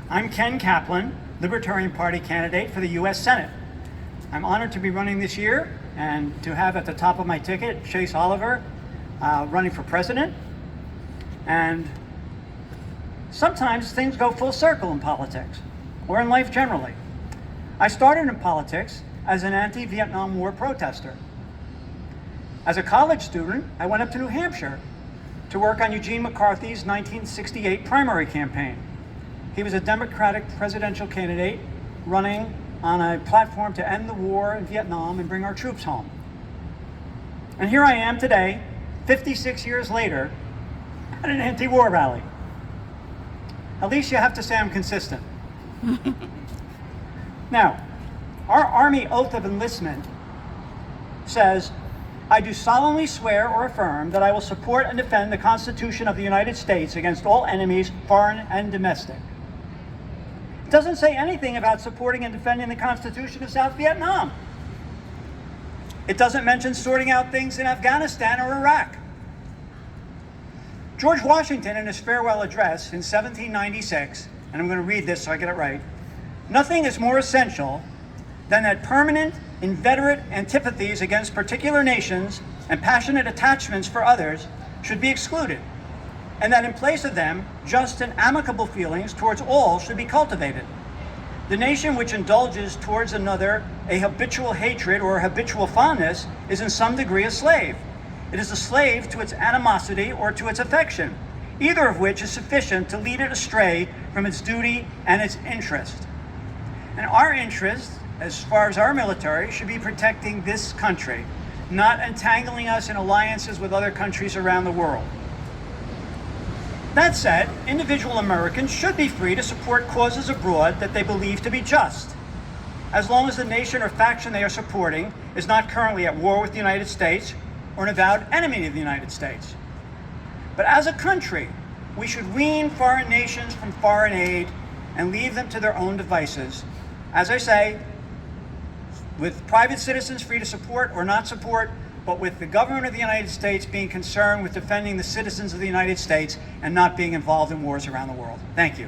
I'm Ken Kaplan, Libertarian Party candidate for the U.S. Senate. I'm honored to be running this year and to have at the top of my ticket Chase Oliver running for president. And sometimes things go full circle in politics, or in life generally. I started in politics as an anti-Vietnam War protester. As a college student, I went up to New Hampshire to work on Eugene McCarthy's 1968 primary campaign. He was a Democratic presidential candidate running on a platform to end the war in Vietnam and bring our troops home. And here I am today, 56 years later, at an anti-war rally. At least you have to say I'm consistent. Now, our Army oath of enlistment says, I do solemnly swear or affirm that I will support and defend the Constitution of the United States against all enemies, foreign and domestic. It doesn't say anything about supporting and defending the Constitution of South Vietnam. It doesn't mention sorting out things in Afghanistan or Iraq. George Washington, in his farewell address in 1796, and I'm going to read this so I get it right, nothing is more essential than that permanent, inveterate antipathies against particular nations and passionate attachments for others should be excluded, and that in place of them, just and amicable feelings towards all should be cultivated. The nation which indulges towards another a habitual hatred or a habitual fondness is in some degree a slave. It is a slave to its animosity or to its affection, either of which is sufficient to lead it astray from its duty and its interest. And our interest, as far as our military, should be protecting this country, not entangling us in alliances with other countries around the world. That said, individual Americans should be free to support causes abroad that they believe to be just, as long as the nation or faction they are supporting is not currently at war with the United States or an avowed enemy of the United States. But as a country, we should wean foreign nations from foreign aid and leave them to their own devices. As I say, with private citizens free to support or not support, but with the government of the United States being concerned with defending the citizens of the United States and not being involved in wars around the world. Thank you.